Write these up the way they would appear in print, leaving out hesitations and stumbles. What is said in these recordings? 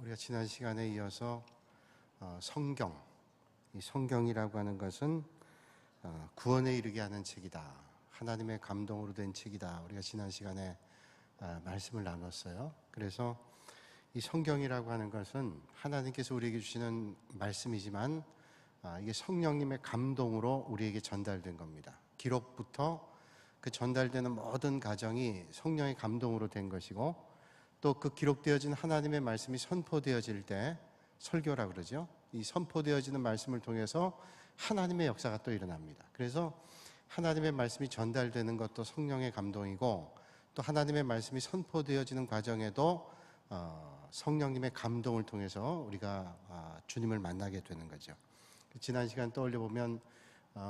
우리가 지난 시간에 이어서 성경, 이 성경이라고 하는 것은 구원에 이르게 하는 책이다. 하나님의 감동으로 된 책이다. 우리가 지난 시간에 말씀을 나눴어요. 그래서 이 성경이라고 하는 것은 하나님께서 우리에게 주시는 말씀이지만 이게 성령님의 감동으로 우리에게 전달된 겁니다. 기록부터 그 전달되는 모든 과정이 성령의 감동으로 된 것이고, 또 그 기록되어진 하나님의 말씀이 선포되어질 때 설교라 그러죠. 이 선포되어지는 말씀을 통해서 하나님의 역사가 또 일어납니다. 그래서 하나님의 말씀이 전달되는 것도 성령의 감동이고, 또 하나님의 말씀이 선포되어지는 과정에도 성령님의 감동을 통해서 우리가 주님을 만나게 되는 거죠. 지난 시간 떠올려 보면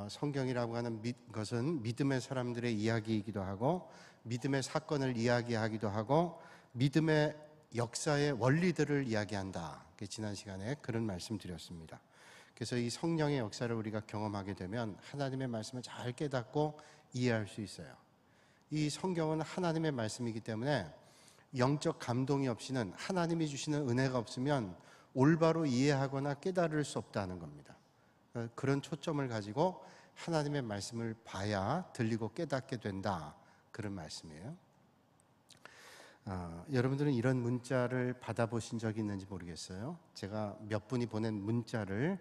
성경이라고 하는 것은 믿음의 사람들의 이야기이기도 하고, 믿음의 사건을 이야기하기도 하고, 믿음의 역사의 원리들을 이야기한다. 지난 시간에 그런 말씀 드렸습니다. 그래서 이 성령의 역사를 우리가 경험하게 되면 하나님의 말씀을 잘 깨닫고 이해할 수 있어요. 이 성경은 하나님의 말씀이기 때문에 영적 감동이 없이는, 하나님이 주시는 은혜가 없으면 올바로 이해하거나 깨달을 수 없다는 겁니다. 그런 초점을 가지고 하나님의 말씀을 봐야 들리고 깨닫게 된다, 그런 말씀이에요. 여러분들은 이런 문자를 받아보신 적이 있는지 모르겠어요. 제가 몇 분이 보낸 문자를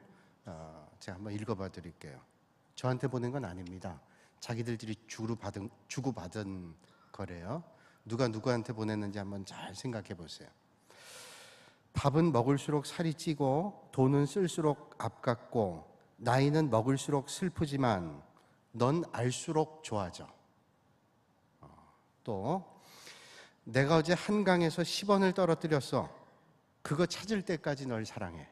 제가 한번 읽어봐 드릴게요. 저한테 보낸 건 아닙니다. 자기들끼리 주고받은 거래요. 누가 누구한테 보냈는지 한번 잘 생각해 보세요. 밥은 먹을수록 살이 찌고, 돈은 쓸수록 아깝고, 나이는 먹을수록 슬프지만 넌 알수록 좋아져. 또, 내가 어제 한강에서 10원을 떨어뜨렸어. 그거 찾을 때까지 널 사랑해.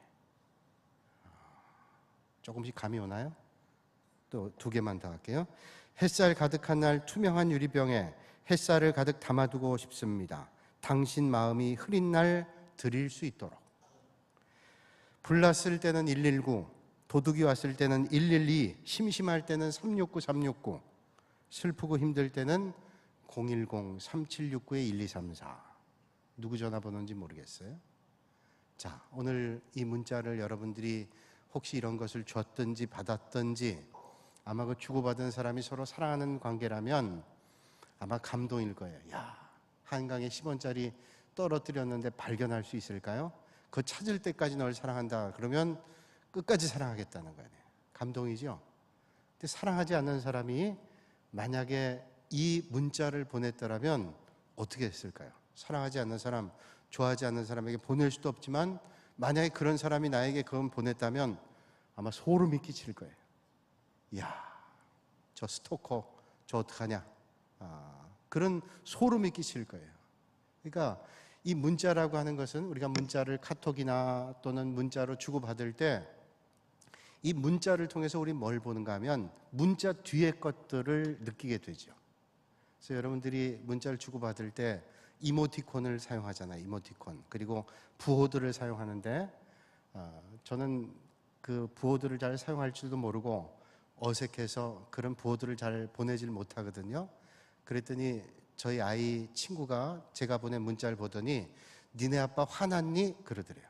조금씩 감이 오나요? 또 두 개만 더 할게요. 햇살 가득한 날 투명한 유리병에 햇살을 가득 담아두고 싶습니다. 당신 마음이 흐린 날 드릴 수 있도록. 불났을 때는 119, 도둑이 왔을 때는 112, 심심할 때는 369, 슬프고 힘들 때는 010-3769-1234. 누구 전화번호인지 모르겠어요. 자, 오늘 이 문자를 여러분들이 혹시 이런 것을 줬든지 받았든지, 아마 그 주고받은 사람이 서로 사랑하는 관계라면 아마 감동일 거예요. 야, 한강에 10원짜리 떨어뜨렸는데 발견할 수 있을까요? 그거 찾을 때까지 널 사랑한다. 그러면 끝까지 사랑하겠다는 거예요. 감동이죠? 근데 사랑하지 않는 사람이 만약에 이 문자를 보냈더라면 어떻게 했을까요? 사랑하지 않는 사람, 좋아하지 않는 사람에게 보낼 수도 없지만, 만약에 그런 사람이 나에게 그건 보냈다면 아마 소름이 끼칠 거예요. 이야, 저 스토커, 저 어떡하냐. 그런 소름이 끼칠 거예요. 그러니까 이 문자라고 하는 것은, 우리가 문자를 카톡이나 또는 문자로 주고받을 때 이 문자를 통해서 우리 뭘 보는가 하면 문자 뒤에 것들을 느끼게 되죠. 그래서 여러분들이 문자를 주고받을 때 이모티콘을 사용하잖아요. 이모티콘. 그리고 부호들을 사용하는데 저는 그 부호들을 잘 사용할 줄도 모르고 어색해서 그런 부호들을 잘 보내질 못하거든요. 그랬더니 저희 아이 친구가 제가 보낸 문자를 보더니 니네 아빠 화났니? 그러더래요.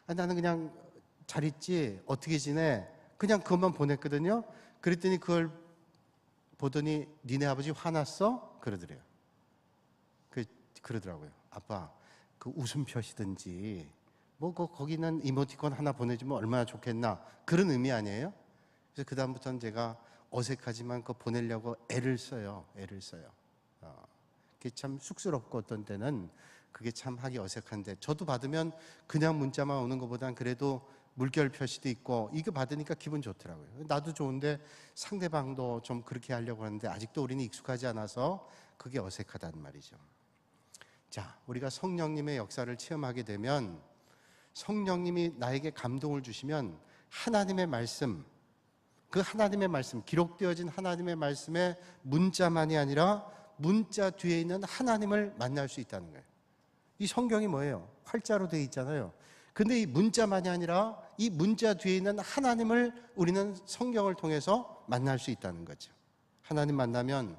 나는 그냥 잘 있지, 어떻게 지내? 그냥 그것만 보냈거든요. 그랬더니 그걸 보더니 니네 아버지 화났어? 그러더래요. 그러더라고요. 아빠, 그 웃음 표시든지 거기는 이모티콘 하나 보내주면 얼마나 좋겠나, 그런 의미 아니에요? 그래서 그 다음부터는 제가 어색하지만 그거 보내려고 애를 써요. 그게 참 쑥스럽고, 어떤 때는 그게 참 하기 어색한데, 저도 받으면 그냥 문자만 오는 것보단 그래도 물결 표시도 있고 이거 받으니까 기분 좋더라고요. 나도 좋은데 상대방도 좀 그렇게 하려고 하는데 아직도 우리는 익숙하지 않아서 그게 어색하단 말이죠. 자, 우리가 성령님의 역사를 체험하게 되면, 성령님이 나에게 감동을 주시면 하나님의 말씀, 그 하나님의 말씀, 기록되어진 하나님의 말씀의 문자만이 아니라 문자 뒤에 있는 하나님을 만날 수 있다는 거예요. 이 성경이 뭐예요? 활자로 되어 있잖아요. 근데 이 문자만이 아니라 이 문자 뒤에 있는 하나님을 우리는 성경을 통해서 만날 수 있다는 거죠. 하나님 만나면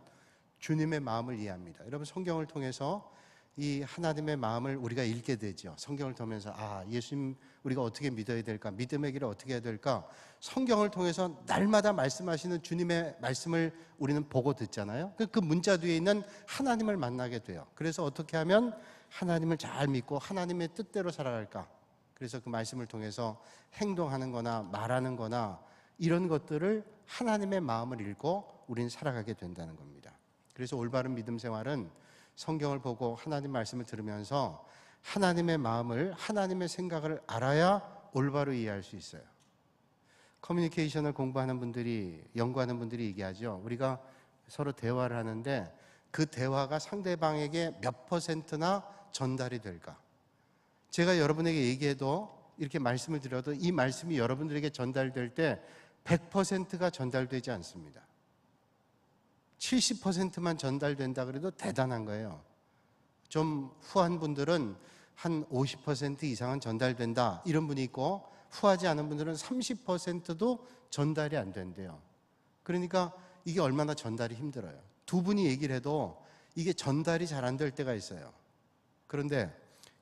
주님의 마음을 이해합니다. 여러분, 성경을 통해서 이 하나님의 마음을 우리가 읽게 되죠. 성경을 통해서 예수님 우리가 어떻게 믿어야 될까? 믿음의 길을 어떻게 해야 될까? 성경을 통해서 날마다 말씀하시는 주님의 말씀을 우리는 보고 듣잖아요. 그 문자 뒤에 있는 하나님을 만나게 돼요. 그래서 어떻게 하면 하나님을 잘 믿고 하나님의 뜻대로 살아갈까? 그래서 그 말씀을 통해서 행동하는 거나 말하는 거나 이런 것들을 하나님의 마음을 읽고 우리는 살아가게 된다는 겁니다. 그래서 올바른 믿음 생활은 성경을 보고 하나님 말씀을 들으면서 하나님의 마음을, 하나님의 생각을 알아야 올바로 이해할 수 있어요. 커뮤니케이션을 공부하는 분들이, 연구하는 분들이 얘기하죠. 우리가 서로 대화를 하는데 그 대화가 상대방에게 몇 %나 전달이 될까? 제가 여러분에게 얘기해도, 이렇게 말씀을 드려도 이 말씀이 여러분들에게 전달될 때 100%가 전달되지 않습니다. 70%만 전달된다 그래도 대단한 거예요. 좀 후한 분들은 한 50% 이상은 전달된다 이런 분이 있고, 후하지 않은 분들은 30%도 전달이 안 된대요. 그러니까 이게 얼마나 전달이 힘들어요. 두 분이 얘기를 해도 이게 전달이 잘 안 될 때가 있어요. 그런데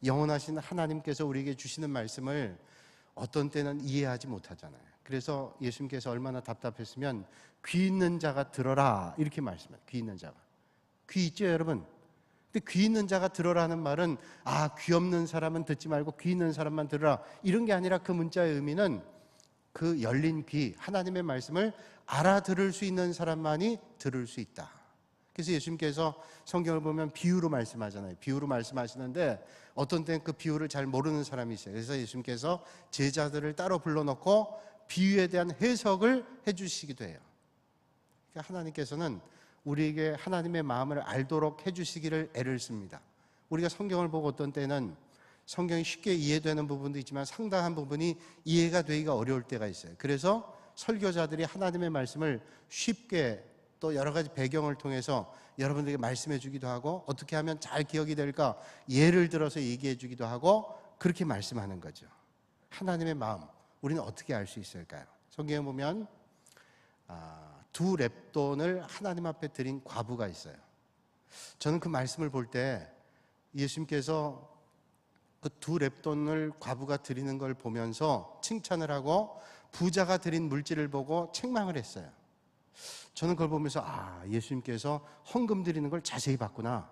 영원하신 하나님께서 우리에게 주시는 말씀을 어떤 때는 이해하지 못하잖아요. 그래서 예수님께서 얼마나 답답했으면 귀 있는 자가 들어라 이렇게 말씀해요. 귀 있는 자가. 귀 있죠 여러분? 근데 귀 있는 자가 들어라는 말은 귀 없는 사람은 듣지 말고 귀 있는 사람만 들으라 이런 게 아니라, 그 문자의 의미는 그 열린 귀, 하나님의 말씀을 알아들을 수 있는 사람만이 들을 수 있다. 그래서 예수님께서 성경을 보면 비유로 말씀하잖아요. 비유로 말씀하시는데 어떤 때는 그 비유를 잘 모르는 사람이 있어요. 그래서 예수님께서 제자들을 따로 불러놓고 비유에 대한 해석을 해주시기도 해요. 그러니까 하나님께서는 우리에게 하나님의 마음을 알도록 해주시기를 애를 씁니다. 우리가 성경을 보고 어떤 때는 성경이 쉽게 이해되는 부분도 있지만 상당한 부분이 이해가 되기가 어려울 때가 있어요. 그래서 설교자들이 하나님의 말씀을 쉽게 또 여러 가지 배경을 통해서 여러분들에게 말씀해 주기도 하고, 어떻게 하면 잘 기억이 될까 예를 들어서 얘기해 주기도 하고, 그렇게 말씀하는 거죠. 하나님의 마음 우리는 어떻게 알 수 있을까요? 성경에 보면 두 렙돈을 하나님 앞에 드린 과부가 있어요. 저는 그 말씀을 볼 때 예수님께서 그 두 렙돈을 과부가 드리는 걸 보면서 칭찬을 하고 부자가 드린 물질을 보고 책망을 했어요. 저는 그걸 보면서 예수님께서 헌금 드리는 걸 자세히 봤구나.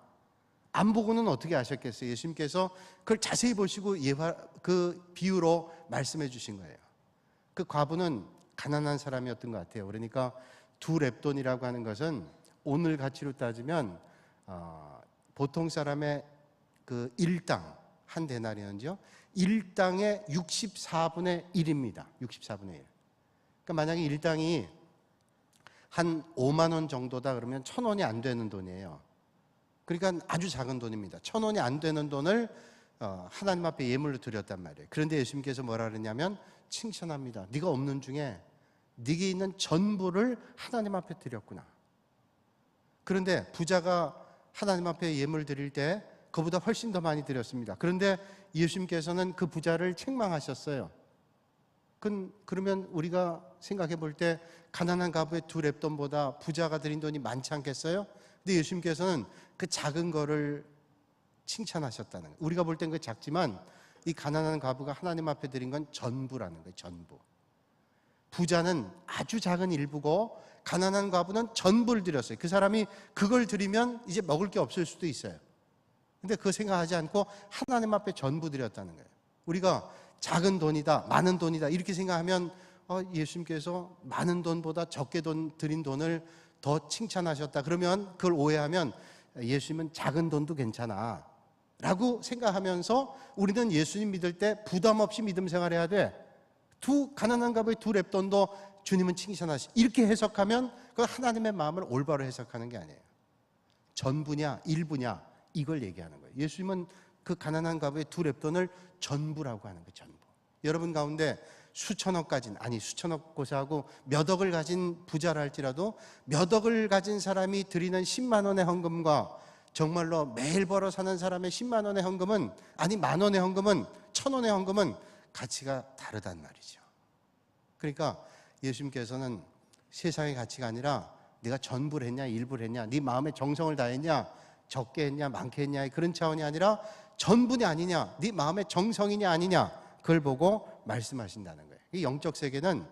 안 보고는 어떻게 아셨겠어요? 예수님께서 그걸 자세히 보시고 그 비유로 말씀해 주신 거예요. 그 과부는 가난한 사람이었던 것 같아요. 그러니까 두 렙돈이라고 하는 것은 오늘 가치로 따지면 보통 사람의 그 일당, 한 데나리온이죠. 일당의 64분의 1입니다. 64분의 1. 그러니까 만약에 일당이 한 5만 원 정도다 그러면 1,000원이 안 되는 돈이에요. 그러니까 아주 작은 돈입니다. 1,000원이 안 되는 돈을 하나님 앞에 예물로 드렸단 말이에요. 그런데 예수님께서 뭐라 그러냐면 칭찬합니다. 네가 없는 중에 네게 있는 전부를 하나님 앞에 드렸구나. 그런데 부자가 하나님 앞에 예물 드릴 때 그보다 훨씬 더 많이 드렸습니다. 그런데 예수님께서는 그 부자를 책망하셨어요. 그러면 우리가 생각해 볼 때 가난한 과부의 두 렙돈보다 부자가 드린 돈이 많지 않겠어요? 근데 예수님께서는 그 작은 거를 칭찬하셨다는 거예요. 우리가 볼 땐 그 작지만 이 가난한 과부가 하나님 앞에 드린 건 전부라는 거예요. 전부. 부자는 아주 작은 일부고 가난한 과부는 전부를 드렸어요. 그 사람이 그걸 드리면 이제 먹을 게 없을 수도 있어요. 근데 그거 생각하지 않고 하나님 앞에 전부 드렸다는 거예요. 우리가 작은 돈이다, 많은 돈이다 이렇게 생각하면 예수님께서 많은 돈보다 적게 드린 돈을 더 칭찬하셨다. 그러면 그걸 오해하면 예수님은 작은 돈도 괜찮아 라고 생각하면서 우리는 예수님 믿을 때 부담 없이 믿음 생활해야 돼. 가난한 과부의 두 렙돈도 주님은 칭찬하시. 이렇게 해석하면 그 하나님의 마음을 올바로 해석하는 게 아니에요. 전부냐 일부냐 이걸 얘기하는 거예요. 예수님은 그 가난한 과부의 두 렙돈을 전부라고 하는 거예요. 전부. 여러분 가운데 수천억 고사하고 몇 억을 가진 부자라 할지라도 몇 억을 가진 사람이 드리는 10만 원의 헌금과 정말로 매일 벌어 사는 사람의 10만 원의 헌금은, 만 원의 헌금은, 1,000원의 헌금은 가치가 다르단 말이죠. 그러니까 예수님께서는 세상의 가치가 아니라 네가 전부를 했냐 일부를 했냐, 네 마음의 정성을 다했냐, 적게 했냐 많게 했냐 그런 차원이 아니라 전분이 아니냐, 네 마음의 정성이냐 아니냐, 그걸 보고 말씀하신다는 거예요. 이 영적 세계는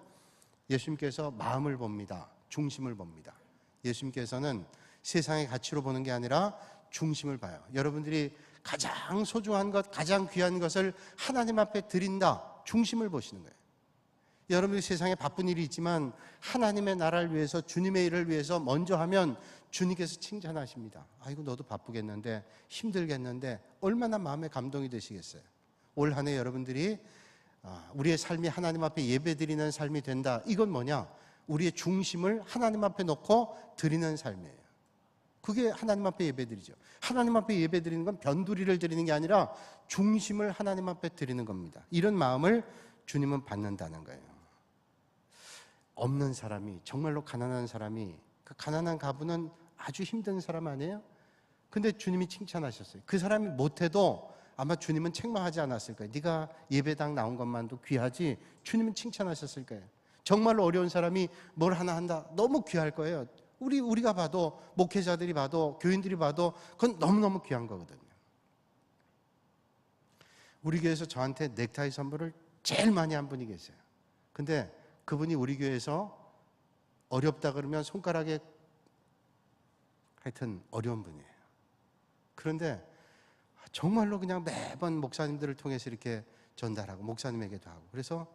예수님께서 마음을 봅니다. 중심을 봅니다. 예수님께서는 세상의 가치로 보는 게 아니라 중심을 봐요. 여러분들이 가장 소중한 것, 가장 귀한 것을 하나님 앞에 드린다, 중심을 보시는 거예요. 여러분들이 세상에 바쁜 일이 있지만 하나님의 나라를 위해서, 주님의 일을 위해서 먼저 하면 주님께서 칭찬하십니다. 아이고 너도 바쁘겠는데, 힘들겠는데, 얼마나 마음에 감동이 되시겠어요. 올 한 해 여러분들이 우리의 삶이 하나님 앞에 예배드리는 삶이 된다. 이건 뭐냐? 우리의 중심을 하나님 앞에 놓고 드리는 삶이에요. 그게 하나님 앞에 예배드리죠. 하나님 앞에 예배드리는 건 변두리를 드리는 게 아니라 중심을 하나님 앞에 드리는 겁니다. 이런 마음을 주님은 받는다는 거예요. 없는 사람이, 정말로 가난한 사람이, 그 가난한 가부는 아주 힘든 사람 아니에요? 근데 주님이 칭찬하셨어요. 그 사람이 못해도 아마 주님은 책망하지 않았을 거예요. 네가 예배당 나온 것만도 귀하지, 주님은 칭찬하셨을 거예요. 정말로 어려운 사람이 뭘 하나 한다, 너무 귀할 거예요. 우리가 봐도, 목회자들이 봐도, 교인들이 봐도 그건 너무너무 귀한 거거든요. 우리 교회에서 저한테 넥타이 선물을 제일 많이 한 분이 계세요. 근데 그분이 우리 교회에서 어렵다 그러면 손가락에, 하여튼 어려운 분이에요. 그런데 정말로 그냥 매번 목사님들을 통해서 이렇게 전달하고, 목사님에게도 하고, 그래서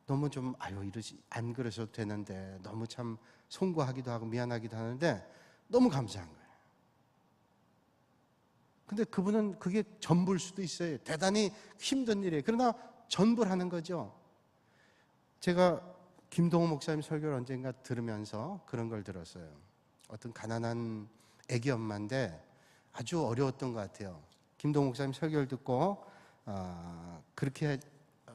너무 좀 이러지 안 그러셔도 되는데, 너무 참 송구하기도 하고 미안하기도 하는데 너무 감사한 거예요. 근데 그분은 그게 전부일 수도 있어요. 대단히 힘든 일이에요. 그러나 전부를 하는 거죠. 제가 김동호 목사님 설교를 언젠가 들으면서 그런 걸 들었어요. 어떤 가난한 애기 엄마인데 아주 어려웠던 것 같아요. 김동호 목사님 설교를 듣고 그렇게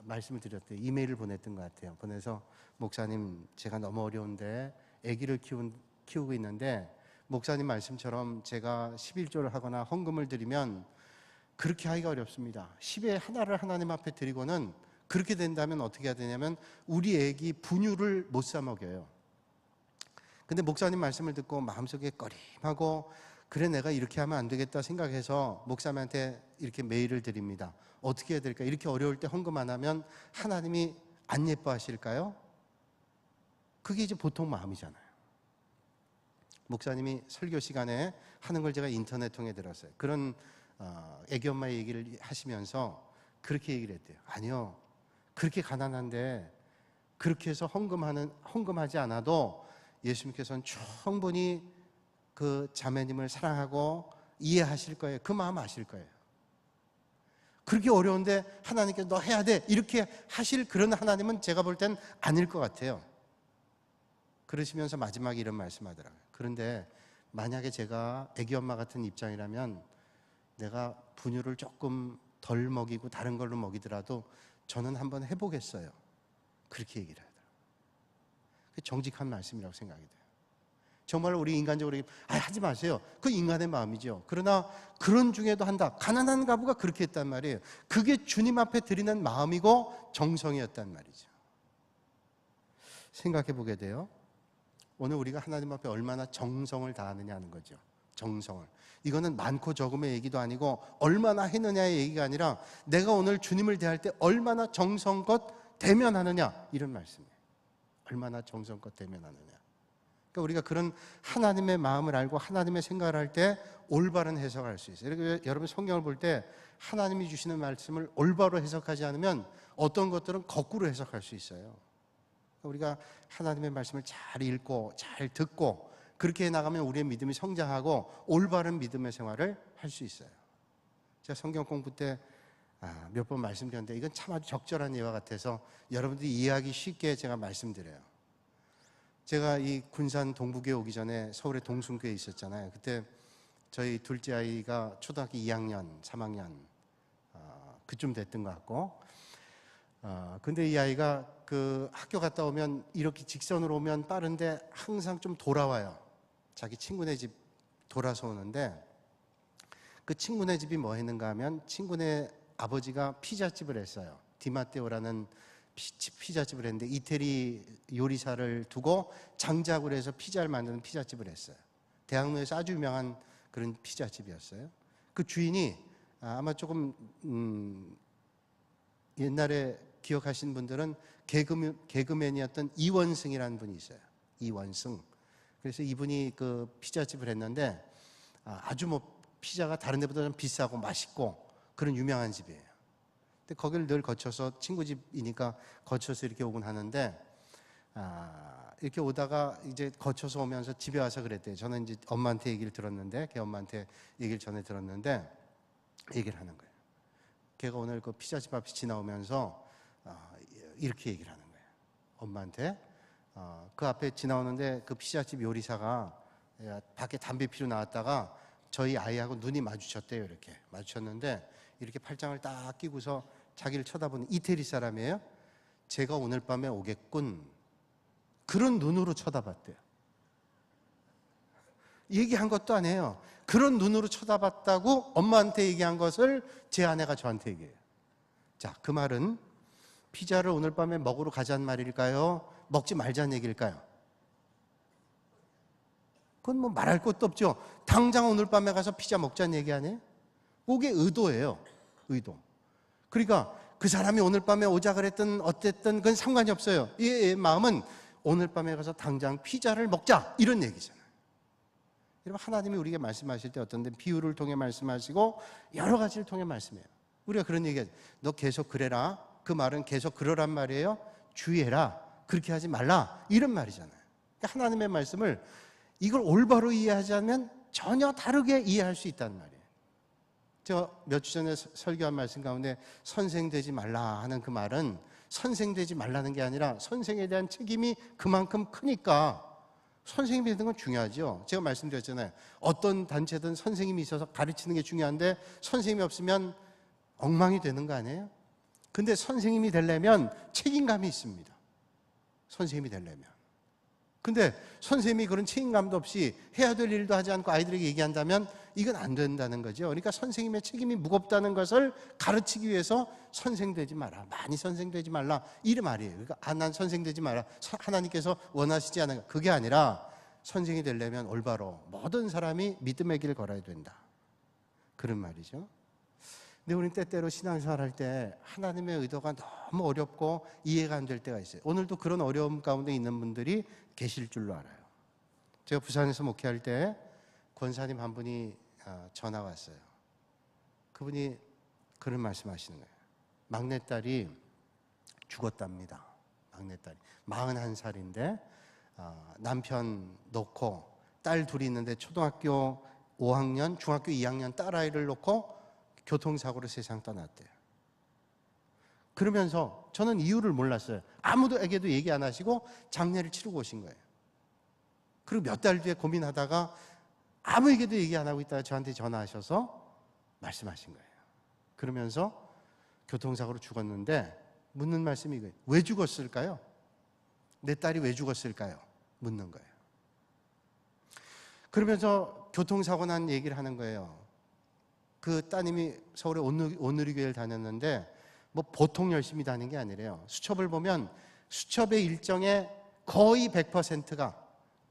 말씀을 드렸대요. 이메일을 보냈던 것 같아요. 보내서, 목사님 제가 너무 어려운데 아기를 키우고 있는데 목사님 말씀처럼 제가 11조를 하거나 헌금을 드리면 그렇게 하기가 어렵습니다. 10의 하나를 하나님 앞에 드리고는, 그렇게 된다면 어떻게 해야 되냐면 우리 아기 분유를 못 사 먹여요. 근데 목사님 말씀을 듣고 마음속에 꺼림하고, 그래 내가 이렇게 하면 안 되겠다 생각해서 목사님한테 이렇게 메일을 드립니다. 어떻게 해야 될까? 이렇게 어려울 때 헌금 안 하면 하나님이 안 예뻐하실까요? 그게 이제 보통 마음이잖아요. 목사님이 설교 시간에 하는 걸 제가 인터넷 통해 들었어요. 그런 애기 엄마의 얘기를 하시면서 그렇게 얘기를 했대요. 아니요, 그렇게 가난한데 그렇게 해서 헌금하지 않아도 예수님께서는 충분히 그 자매님을 사랑하고 이해하실 거예요. 그 마음 아실 거예요. 그렇게 어려운데 하나님께서 너 해야 돼, 이렇게 하실 그런 하나님은 제가 볼 땐 아닐 것 같아요. 그러시면서 마지막에 이런 말씀하더라고요. 그런데 만약에 제가 애기 엄마 같은 입장이라면 내가 분유를 조금 덜 먹이고 다른 걸로 먹이더라도 저는 한번 해보겠어요. 그렇게 얘기를 하더라고요. 정직한 말씀이라고 생각이 돼요. 정말 우리 인간적으로 하지 마세요. 그 인간의 마음이죠. 그러나 그런 중에도 한다. 가난한 가부가 그렇게 했단 말이에요. 그게 주님 앞에 드리는 마음이고 정성이었단 말이죠. 생각해 보게 돼요. 오늘 우리가 하나님 앞에 얼마나 정성을 다하느냐 하는 거죠. 정성을. 이거는 많고 적음의 얘기도 아니고 얼마나 했느냐의 얘기가 아니라 내가 오늘 주님을 대할 때 얼마나 정성껏 대면하느냐, 이런 말씀이에요. 얼마나 정성껏 대면하느냐. 그러니까 우리가 그런 하나님의 마음을 알고 하나님의 생각을 할 때 올바른 해석을 할 수 있어요. 여러분 성경을 볼 때 하나님이 주시는 말씀을 올바로 해석하지 않으면 어떤 것들은 거꾸로 해석할 수 있어요. 우리가 하나님의 말씀을 잘 읽고 잘 듣고 그렇게 나가면 우리의 믿음이 성장하고 올바른 믿음의 생활을 할 수 있어요. 제가 성경 공부 때 몇 번 말씀드렸는데 이건 참 아주 적절한 예와 같아서 여러분들이 이해하기 쉽게 제가 말씀드려요. 제가 이 군산 동부교회 오기 전에 서울의 동순교회에 있었잖아요. 그때 저희 둘째 아이가 초등학교 2학년, 3학년 그쯤 됐던 것 같고, 근데 이 아이가 그 학교 갔다 오면 이렇게 직선으로 오면 빠른데 항상 좀 돌아와요. 자기 친구네 집 돌아서 오는데, 그 친구네 집이 뭐 했는가 하면 친구네 아버지가 피자집을 했어요. 디마테오라는 피자집을 했는데 이태리 요리사를 두고 장작으로 해서 피자를 만드는 피자집을 했어요. 대학로에서 아주 유명한 그런 피자집이었어요. 그 주인이 아마 조금 옛날에 기억하신 분들은 개그맨이었던 이원승이라는 분이 있어요. 이원승. 그래서 이분이 그 피자집을 했는데 아주 뭐 피자가 다른 데보다 좀 비싸고 맛있고 그런 유명한 집이에요. 근데 거기를 늘 거쳐서 친구 집이니까 거쳐서 이렇게 오곤 하는데 이렇게 오다가 이제 거쳐서 오면서 집에 와서 그랬대요. 저는 이제 엄마한테 얘기를 들었는데, 걔 엄마한테 얘기를 전에 들었는데 얘기를 하는 거예요. 걔가 오늘 그 피자집 앞에 지나오면서 이렇게 얘기를 하는 거예요. 엄마한테 그 앞에 지나오는데 그 피자집 요리사가 밖에 담배 피러 나왔다가 저희 아이하고 눈이 마주쳤대요. 이렇게 마주쳤는데 이렇게 팔짱을 딱 끼고서 자기를 쳐다보는 이태리 사람이에요. 제가 오늘 밤에 오겠군, 그런 눈으로 쳐다봤대요. 얘기한 것도 아니에요. 그런 눈으로 쳐다봤다고 엄마한테 얘기한 것을 제 아내가 저한테 얘기해요. 자, 그 말은 피자를 오늘 밤에 먹으러 가자는 말일까요? 먹지 말자는 얘기일까요? 그건 뭐 말할 것도 없죠. 당장 오늘 밤에 가서 피자 먹자는 얘기 아니에요? 그게 의도예요. 의도. 그러니까 그 사람이 오늘 밤에 오자 그랬든 어쨌든 그건 상관이 없어요. 얘의 마음은 오늘 밤에 가서 당장 피자를 먹자, 이런 얘기잖아요. 여러분, 하나님이 우리에게 말씀하실 때 어떤 데 비유를 통해 말씀하시고 여러 가지를 통해 말씀해요. 우리가 그런 얘기하죠. 너 계속 그래라. 그 말은 계속 그러란 말이에요. 주의해라. 그렇게 하지 말라. 이런 말이잖아요. 그러니까 하나님의 말씀을 이걸 올바로 이해하지 않으면 전혀 다르게 이해할 수 있다는 말이에요. 저 몇 주 전에 설교한 말씀 가운데 선생 되지 말라 하는 그 말은 선생 되지 말라는 게 아니라 선생에 대한 책임이 그만큼 크니까 선생님이 되는 건 중요하죠. 제가 말씀드렸잖아요. 어떤 단체든 선생님이 있어서 가르치는 게 중요한데 선생님이 없으면 엉망이 되는 거 아니에요? 근데 선생님이 되려면 책임감이 있습니다. 선생님이 되려면. 근데 선생님이 그런 책임감도 없이 해야 될 일도 하지 않고 아이들에게 얘기한다면 이건 안 된다는 거죠. 그러니까 선생님의 책임이 무겁다는 것을 가르치기 위해서 선생 되지 마라, 많이 선생 되지 말라, 이 말이에요. 그러니까 난 선생 되지 마라, 하나님께서 원하시지 않은 거, 그게 아니라 선생이 되려면 올바로 모든 사람이 믿음의 길을 걸어야 된다, 그런 말이죠. 근데 우리는 때때로 신앙생활 할 때 하나님의 의도가 너무 어렵고 이해가 안 될 때가 있어요. 오늘도 그런 어려움 가운데 있는 분들이 계실 줄로 알아요. 제가 부산에서 목회할 때 권사님 한 분이 전화가 왔어요. 그분이 그런 말씀하시는 거예요. 막내딸이 죽었답니다. 막내딸이 41살인데 남편 놓고 딸 둘이 있는데 초등학교 5학년, 중학교 2학년 딸아이를 놓고 교통사고로 세상 떠났대요. 그러면서 저는 이유를 몰랐어요. 아무도에게도 얘기 안 하시고 장례를 치르고 오신 거예요. 그리고 몇 달 뒤에 고민하다가 아무에게도 얘기 안 하고 있다가 저한테 전화하셔서 말씀하신 거예요. 그러면서 교통사고로 죽었는데 묻는 말씀이 이거예요. 왜 죽었을까요? 내 딸이 왜 죽었을까요? 묻는 거예요. 그러면서 교통사고 난 얘기를 하는 거예요. 그 따님이 서울의 온누리교회를 다녔는데 뭐 보통 열심히 다닌 게 아니래요. 수첩을 보면 수첩의 일정의 거의 100%가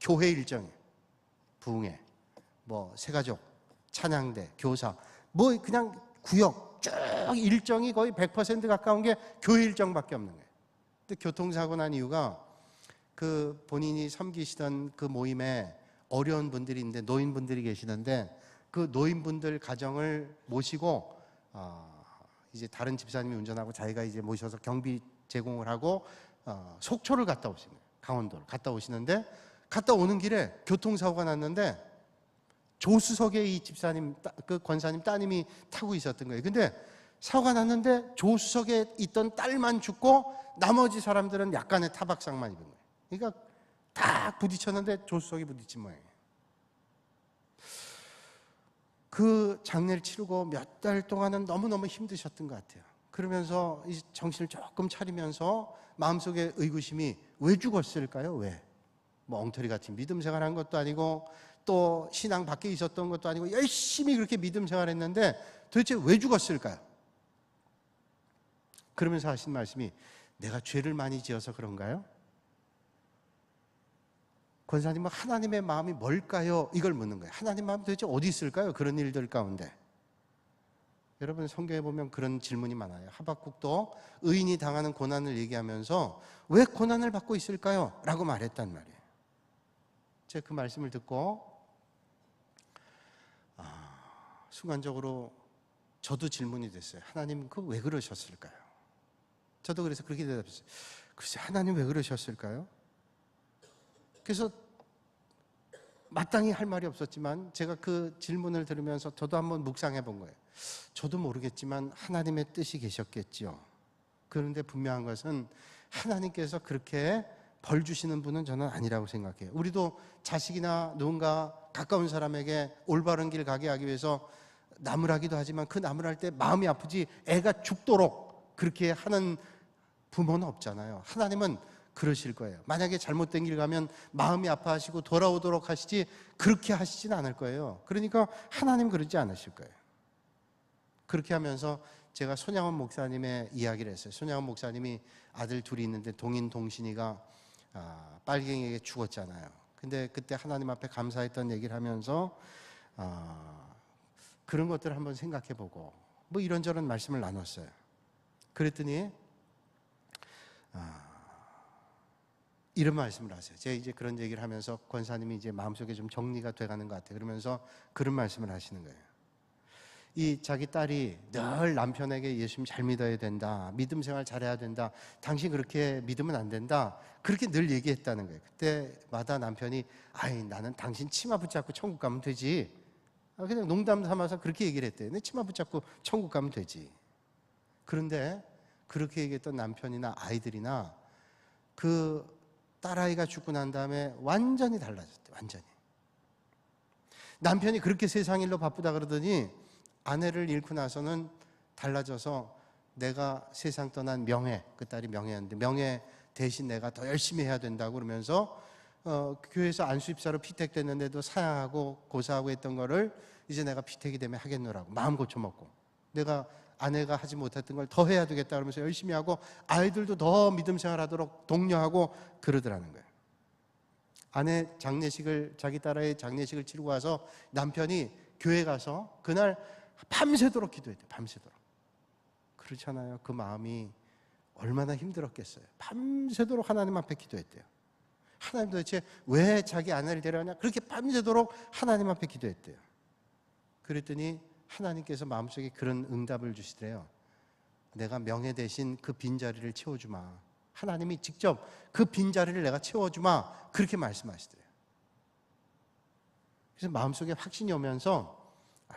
교회 일정이에요. 부흥회, 뭐 새가족, 찬양대, 교사, 뭐 그냥 구역 쭉 일정이 거의 100% 가까운 게 교회 일정밖에 없는 거예요. 근데 교통사고 난 이유가 그 본인이 섬기시던 그 모임에 어려운 분들이 있는데 노인분들이 계시는데 그 노인분들 가정을 모시고 이제 다른 집사님이 운전하고 자기가 이제 모셔서 경비 제공을 하고 속초를 갔다 오신 거예요. 강원도를 갔다 오시는데 갔다 오는 길에 교통사고가 났는데 조수석에 이 집사님, 그 권사님 따님이 타고 있었던 거예요. 근데 사고가 났는데 조수석에 있던 딸만 죽고 나머지 사람들은 약간의 타박상만 입은 거예요. 그러니까 다 부딪혔는데 조수석이 부딪힌 모양이에요. 그 장례를 치르고 몇 달 동안은 너무너무 힘드셨던 것 같아요. 그러면서 이제 정신을 조금 차리면서 마음속에 의구심이 왜 죽었을까요? 왜? 뭐 엉터리 같이 믿음 생활한 것도 아니고 또 신앙 밖에 있었던 것도 아니고 열심히 그렇게 믿음 생활했는데 도대체 왜 죽었을까요? 그러면서 하신 말씀이 내가 죄를 많이 지어서 그런가요? 권사님은 하나님의 마음이 뭘까요? 이걸 묻는 거예요. 하나님 마음이 도대체 어디 있을까요? 그런 일들 가운데. 여러분 성경에 보면 그런 질문이 많아요. 하박국도 의인이 당하는 고난을 얘기하면서 왜 고난을 받고 있을까요? 라고 말했단 말이에요. 제가 그 말씀을 듣고 순간적으로 저도 질문이 됐어요. 하나님 그 왜 그러셨을까요? 저도 그래서 그렇게 대답했어요. 글쎄 하나님 왜 그러셨을까요? 그래서 마땅히 할 말이 없었지만 제가 그 질문을 들으면서 저도 한번 묵상해 본 거예요. 저도 모르겠지만 하나님의 뜻이 계셨겠죠. 그런데 분명한 것은 하나님께서 그렇게 벌 주시는 분은 저는 아니라고 생각해요. 우리도 자식이나 누군가 가까운 사람에게 올바른 길 가게 하기 위해서 나무라기도 하지만 그 나무랄 때 마음이 아프지 애가 죽도록 그렇게 하는 부모는 없잖아요. 하나님은 그러실 거예요. 만약에 잘못된 길 가면 마음이 아파하시고 돌아오도록 하시지 그렇게 하시진 않을 거예요. 그러니까 하나님 그러지 않으실 거예요. 그렇게 하면서 제가 손양원 목사님의 이야기를 했어요. 손양원 목사님이 아들 둘이 있는데 동인 동신이가 빨갱이에게 죽었잖아요. 근데 그때 하나님 앞에 감사했던 얘기를 하면서 그런 것들을 한번 생각해보고 뭐 이런저런 말씀을 나눴어요. 그랬더니 이런 말씀을 하세요. 제가 이제 그런 얘기를 하면서 권사님이 이제 마음속에 좀 정리가 돼가는 것 같아요. 그러면서 그런 말씀을 하시는 거예요. 이 자기 딸이 늘 남편에게 예수님 잘 믿어야 된다, 믿음 생활 잘해야 된다, 당신 그렇게 믿으면 안 된다, 그렇게 늘 얘기했다는 거예요. 그때마다 남편이 아이 나는 당신 치마 붙잡고 천국 가면 되지, 그냥 농담 삼아서 그렇게 얘기를 했대요. 내 치마 붙잡고 천국 가면 되지. 그런데 그렇게 얘기했던 남편이나 아이들이나 그 딸아이가 죽고 난 다음에 완전히 달라졌대. 완전히. 남편이 그렇게 세상 일로 바쁘다 그러더니 아내를 잃고 나서는 달라져서 내가 세상 떠난 명예, 그 딸이 명예였는데 명예 대신 내가 더 열심히 해야 된다고 그러면서 교회에서 안수입사로 피택됐는데도 사양하고 고사하고 했던 거를 이제 내가 피택이 되면 하겠노라고 마음 고쳐먹고 내가 아내가 하지 못했던 걸 더 해야 되겠다 그러면서 열심히 하고 아이들도 더 믿음 생활하도록 독려하고 그러더라는 거예요. 아내 장례식을 자기 딸의 장례식을 치르고 와서 남편이 교회 가서 그날 밤새도록 기도했대요. 밤새도록. 그렇잖아요. 그 마음이 얼마나 힘들었겠어요. 밤새도록 하나님 앞에 기도했대요. 하나님 도대체 왜 자기 아내를 데려가냐? 그렇게 밤새도록 하나님 앞에 기도했대요. 그랬더니 하나님께서 마음속에 그런 응답을 주시더래요. 내가 명예 대신 그 빈자리를 채워주마. 하나님이 직접 그 빈자리를 내가 채워주마. 그렇게 말씀하시더래요. 그래서 마음속에 확신이 오면서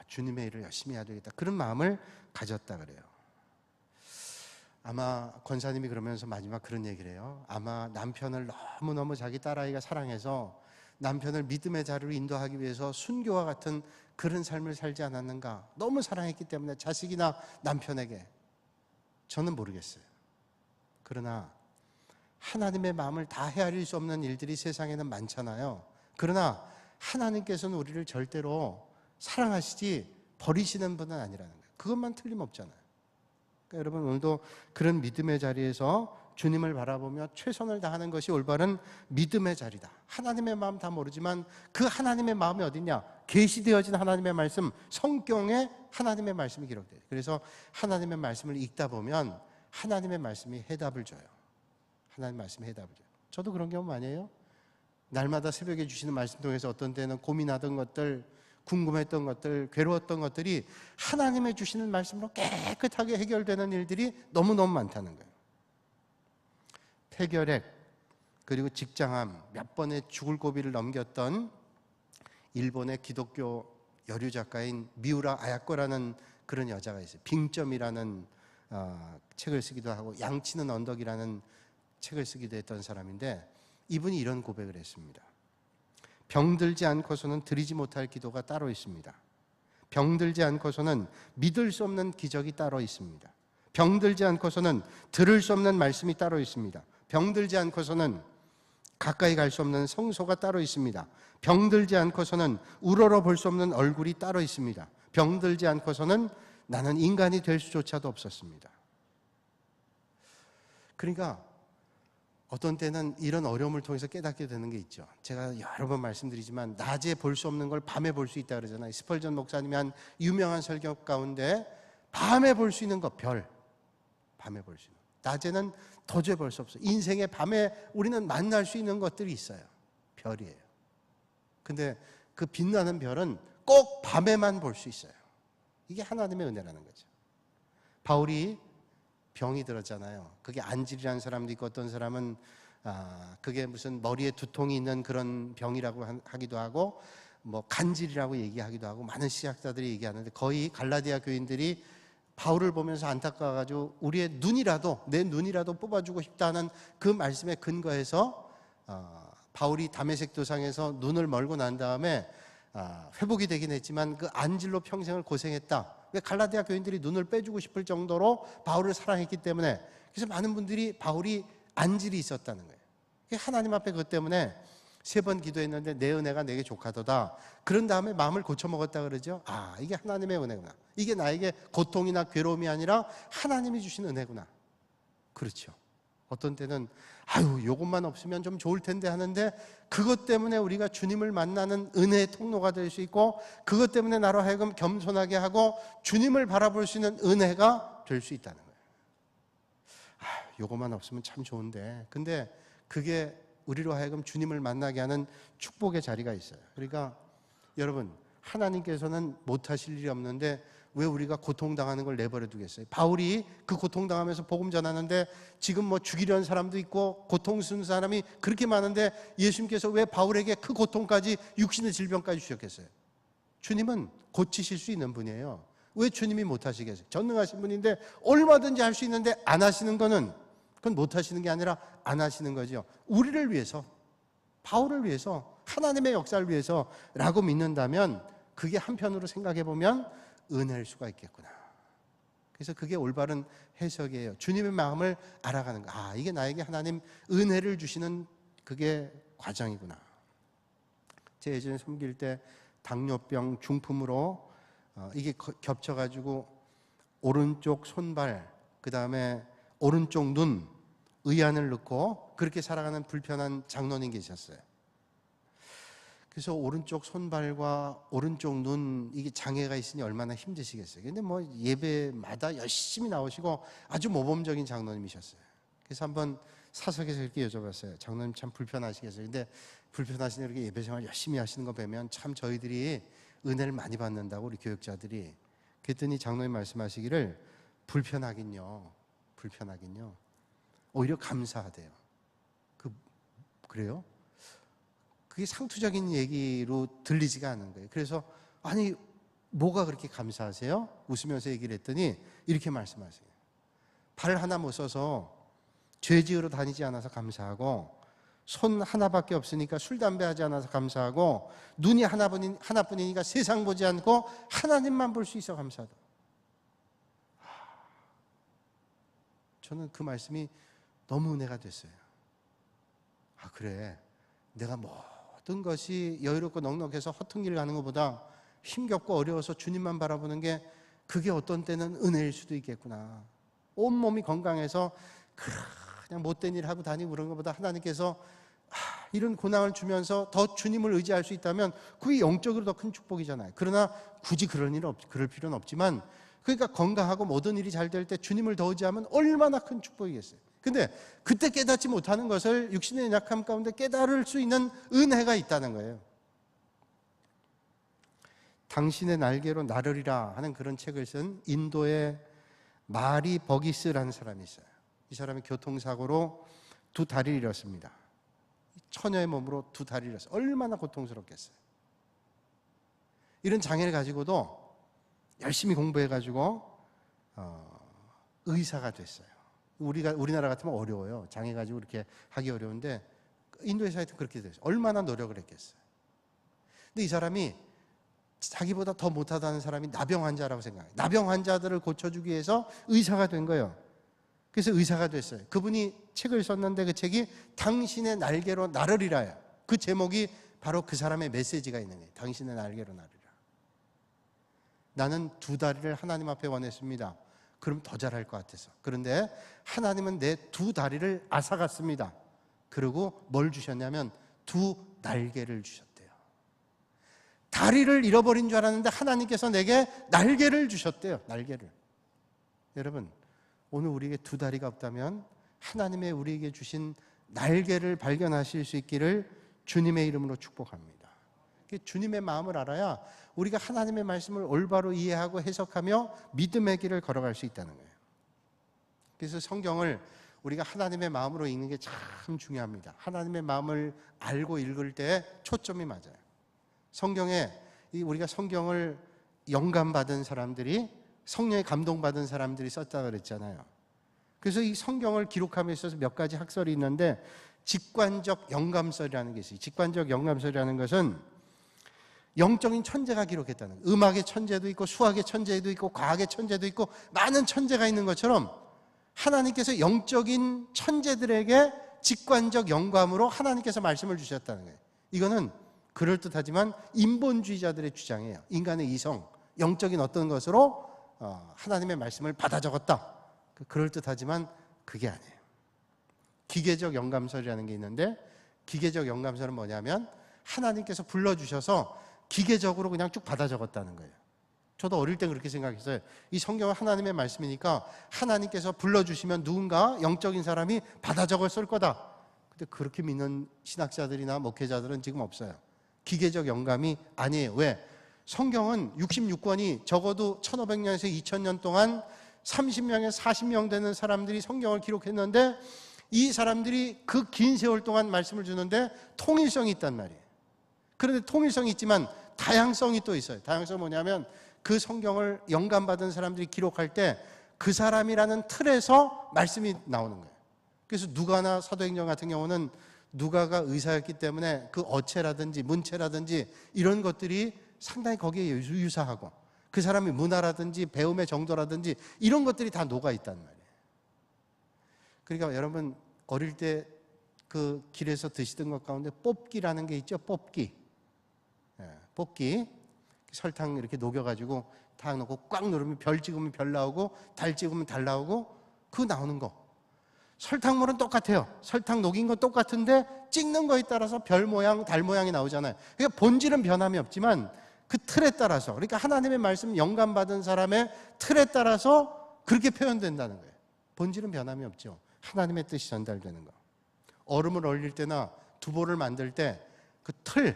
주님의 일을 열심히 해야 되겠다. 그런 마음을 가졌다 그래요. 아마 권사님이 그러면서 마지막 그런 얘기를 해요. 아마 남편을 너무너무 자기 딸아이가 사랑해서 남편을 믿음의 자리로 인도하기 위해서 순교와 같은 그런 삶을 살지 않았는가. 너무 사랑했기 때문에 자식이나 남편에게. 저는 모르겠어요. 그러나 하나님의 마음을 다 헤아릴 수 없는 일들이 세상에는 많잖아요. 그러나 하나님께서는 우리를 절대로 사랑하시지 버리시는 분은 아니라는 거예요. 그것만 틀림없잖아요. 그러니까 여러분 오늘도 그런 믿음의 자리에서 주님을 바라보며 최선을 다하는 것이 올바른 믿음의 자리다. 하나님의 마음 다 모르지만 그 하나님의 마음이 어딨냐? 계시되어진 하나님의 말씀, 성경에 하나님의 말씀이 기록돼요. 그래서 하나님의 말씀을 읽다 보면 하나님의 말씀이 해답을 줘요. 하나님의 말씀이 해답을 줘요. 저도 그런 경험 많이 해요. 날마다 새벽에 주시는 말씀 통해서 어떤 때는 고민하던 것들, 궁금했던 것들, 괴로웠던 것들이 하나님의 주시는 말씀으로 깨끗하게 해결되는 일들이 너무너무 많다는 거예요. 폐결핵, 그리고 직장암, 몇 번의 죽을 고비를 넘겼던 일본의 기독교 여류 작가인 미우라 아야코라는 그런 여자가 있어요. 빙점이라는 책을 쓰기도 하고 양치는 언덕이라는 책을 쓰기도 했던 사람인데 이분이 이런 고백을 했습니다. 병들지 않고서는 드리지 못할 기도가 따로 있습니다. 병들지 않고서는 믿을 수 없는 기적이 따로 있습니다. 병들지 않고서는 들을 수 없는 말씀이 따로 있습니다. 병들지 않고서는 가까이 갈 수 없는 성소가 따로 있습니다. 병들지 않고서는 우러러 볼 수 없는 얼굴이 따로 있습니다. 병들지 않고서는 나는 인간이 될 수조차도 없었습니다. 그러니까 어떤 때는 이런 어려움을 통해서 깨닫게 되는 게 있죠. 제가 여러 번 말씀드리지만 낮에 볼 수 없는 걸 밤에 볼 수 있다 그러잖아요. 스펄전 목사님이 한 유명한 설교 가운데 밤에 볼 수 있는 것, 별. 밤에 볼 수 있는 것. 낮에는 도저히 볼 수 없어요. 인생의 밤에 우리는 만날 수 있는 것들이 있어요. 별이에요. 근데 그 빛나는 별은 꼭 밤에만 볼 수 있어요. 이게 하나님의 은혜라는 거죠. 바울이 병이 들었잖아요. 그게 안질이라는 사람도 있고 어떤 사람은 그게 무슨 머리에 두통이 있는 그런 병이라고 하기도 하고 뭐 간질이라고 얘기하기도 하고 많은 신학자들이 얘기하는데 거의 갈라디아 교인들이 바울을 보면서 안타까워가지고 우리의 눈이라도 내 눈이라도 뽑아주고 싶다는 그 말씀에 근거해서 바울이 다메섹 도상에서 눈을 멀고 난 다음에 회복이 되긴 했지만 그 안질로 평생을 고생했다. 왜 갈라디아 교인들이 눈을 빼주고 싶을 정도로 바울을 사랑했기 때문에 그래서 많은 분들이 바울이 안질이 있었다는 거예요. 하나님 앞에 그것 때문에 3번 기도했는데 내 은혜가 내게 족하도다. 그런 다음에 마음을 고쳐먹었다 그러죠. 이게 하나님의 은혜구나. 이게 나에게 고통이나 괴로움이 아니라 하나님이 주신 은혜구나. 그렇죠. 어떤 때는 요것만 없으면 좀 좋을 텐데 하는데 그것 때문에 우리가 주님을 만나는 은혜의 통로가 될 수 있고 그것 때문에 나로 하여금 겸손하게 하고 주님을 바라볼 수 있는 은혜가 될 수 있다는 거예요. 요것만 없으면 참 좋은데 근데 그게 우리로 하여금 주님을 만나게 하는 축복의 자리가 있어요. 그러니까 여러분 하나님께서는 못하실 일이 없는데 왜 우리가 고통당하는 걸 내버려 두겠어요? 바울이 그 고통당하면서 복음 전하는데 지금 뭐 죽이려는 사람도 있고 고통스러운 사람이 그렇게 많은데 예수님께서 왜 바울에게 그 고통까지 육신의 질병까지 주셨겠어요? 주님은 고치실 수 있는 분이에요. 왜 주님이 못하시겠어요? 전능하신 분인데 얼마든지 할 수 있는데 안 하시는 거는 그건 못하시는 게 아니라 안 하시는 거죠. 우리를 위해서, 바울을 위해서, 하나님의 역사를 위해서라고 믿는다면 그게 한편으로 생각해 보면 은혜일 수가 있겠구나. 그래서 그게 올바른 해석이에요. 주님의 마음을 알아가는 거. 이게 나에게 하나님 은혜를 주시는 그게 과정이구나. 제 예전에 섬길 때 당뇨병 중풍으로 이게 겹쳐가지고 오른쪽 손발, 그 다음에 오른쪽 눈, 의안을 넣고 그렇게 살아가는 불편한 장로님 계셨어요. 그래서 오른쪽 손발과 오른쪽 눈 이게 장애가 있으니 얼마나 힘드시겠어요. 근데 뭐 예배마다 열심히 나오시고 아주 모범적인 장로님이셨어요. 그래서 한번 사석에서 이렇게 여쭤봤어요. 장로님 참 불편하시겠어요. 근데 불편하시네 이렇게 예배 생활 열심히 하시는 거 보면 참 저희들이 은혜를 많이 받는다고 우리 교육자들이. 그랬더니 장로님 말씀하시기를 불편하긴요. 오히려 감사하대요. 그래요? 그게 상투적인 얘기로 들리지가 않는 거예요. 그래서 아니 뭐가 그렇게 감사하세요? 웃으면서 얘기를 했더니 이렇게 말씀하세요. 발 하나 못 써서 죄 지으러 다니지 않아서 감사하고 손 하나밖에 없으니까 술 담배 하지 않아서 감사하고 눈이 하나뿐이니까 세상 보지 않고 하나님만 볼 수 있어 감사하다. 저는 그 말씀이 너무 은혜가 됐어요. 그래. 내가 모든 것이 여유롭고 넉넉해서 허튼 길 가는 것보다 힘겹고 어려워서 주님만 바라보는 게 그게 어떤 때는 은혜일 수도 있겠구나. 온몸이 건강해서 그냥 못된 일 하고 다니고 그런 것보다 하나님께서 이런 고난을 주면서 더 주님을 의지할 수 있다면 그게 영적으로 더 큰 축복이잖아요. 그러나 굳이 그럴 필요는 없지만 그러니까 건강하고 모든 일이 잘 될 때 주님을 더 의지하면 얼마나 큰 축복이겠어요. 근데 그때 깨닫지 못하는 것을 육신의 연약함 가운데 깨달을 수 있는 은혜가 있다는 거예요. 당신의 날개로 나르리라 하는 그런 책을 쓴 인도의 마리 버기스라는 사람이 있어요. 이 사람이 교통사고로 2다리를 잃었습니다. 처녀의 몸으로 2다리를 잃었어요. 얼마나 고통스럽겠어요. 이런 장애를 가지고도 열심히 공부해가지고 의사가 됐어요. 우리나라 같으면 어려워요. 장애 가지고 이렇게 하기 어려운데 인도에서 하여튼 그렇게 됐어요. 얼마나 노력을 했겠어요. 근데 이 사람이 자기보다 더 못하다는 사람이 나병 환자라고 생각해요. 나병 환자들을 고쳐주기 위해서 의사가 된 거예요. 그래서 의사가 됐어요. 그분이 책을 썼는데 그 책이 당신의 날개로 나르리라예요. 그 제목이 바로 그 사람의 메시지가 있는 거예요. 당신의 날개로 나르리라. 나는 2다리를 하나님 앞에 원했습니다. 그럼 더 잘할 것 같아서. 그런데 하나님은 내 2다리를 앗아갔습니다. 그리고 뭘 주셨냐면 두 날개를 주셨대요. 다리를 잃어버린 줄 알았는데 하나님께서 내게 날개를 주셨대요. 날개를. 여러분, 오늘 우리에게 두 다리가 없다면 하나님의 우리에게 주신 날개를 발견하실 수 있기를 주님의 이름으로 축복합니다. 주님의 마음을 알아야 우리가 하나님의 말씀을 올바로 이해하고 해석하며 믿음의 길을 걸어갈 수 있다는 거예요. 그래서 성경을 우리가 하나님의 마음으로 읽는 게 참 중요합니다. 하나님의 마음을 알고 읽을 때 초점이 맞아요. 성경에 우리가 성경을 영감받은 사람들이, 성령에 감동받은 사람들이 썼다 그랬잖아요. 그래서 이 성경을 기록함에 있어서 몇 가지 학설이 있는데 직관적 영감설이라는 게 있어요. 직관적 영감설이라는 것은 영적인 천재가 기록했다는 거예요. 음악의 천재도 있고 수학의 천재도 있고 과학의 천재도 있고 많은 천재가 있는 것처럼 하나님께서 영적인 천재들에게 직관적 영감으로 하나님께서 말씀을 주셨다는 거예요. 이거는 그럴듯하지만 인본주의자들의 주장이에요. 인간의 이성, 영적인 어떤 것으로 하나님의 말씀을 받아 적었다. 그럴듯하지만 그게 아니에요. 기계적 영감설이라는 게 있는데, 기계적 영감설은 뭐냐면 하나님께서 불러주셔서 기계적으로 그냥 쭉 받아 적었다는 거예요. 저도 어릴 때 그렇게 생각했어요. 이 성경은 하나님의 말씀이니까 하나님께서 불러주시면 누군가 영적인 사람이 받아 적었을 거다. 근데 그렇게 믿는 신학자들이나 목회자들은 지금 없어요. 기계적 영감이 아니에요. 왜? 성경은 66권이 적어도 1500년에서 2000년 동안 30명에서 40명 되는 사람들이 성경을 기록했는데, 이 사람들이 그 긴 세월 동안 말씀을 주는데 통일성이 있단 말이에요. 그런데 통일성이 있지만 다양성이 또 있어요. 다양성은 뭐냐면 그 성경을 영감받은 사람들이 기록할 때 그 사람이라는 틀에서 말씀이 나오는 거예요. 그래서 누가나 사도행전 같은 경우는 누가가 의사였기 때문에 그 어체라든지 문체라든지 이런 것들이 상당히 거기에 유사하고, 그 사람의 문화라든지 배움의 정도라든지 이런 것들이 다 녹아 있단 말이에요. 그러니까 여러분 어릴 때 그 길에서 드시던 것 가운데 뽑기라는 게 있죠. 뽑기. 뽑기. 설탕 이렇게 녹여가지고 다 넣고 꽉 누르면 별 찍으면 별 나오고 달 찍으면 달 나오고, 그거 나오는 거. 설탕물은 똑같아요. 설탕 녹인 건 똑같은데 찍는 거에 따라서 별 모양, 달 모양이 나오잖아요. 그러니까 본질은 변함이 없지만 그 틀에 따라서, 그러니까 하나님의 말씀 영감받은 사람의 틀에 따라서 그렇게 표현된다는 거예요. 본질은 변함이 없죠. 하나님의 뜻이 전달되는 거. 얼음을 얼릴 때나 두보를 만들 때 그 틀,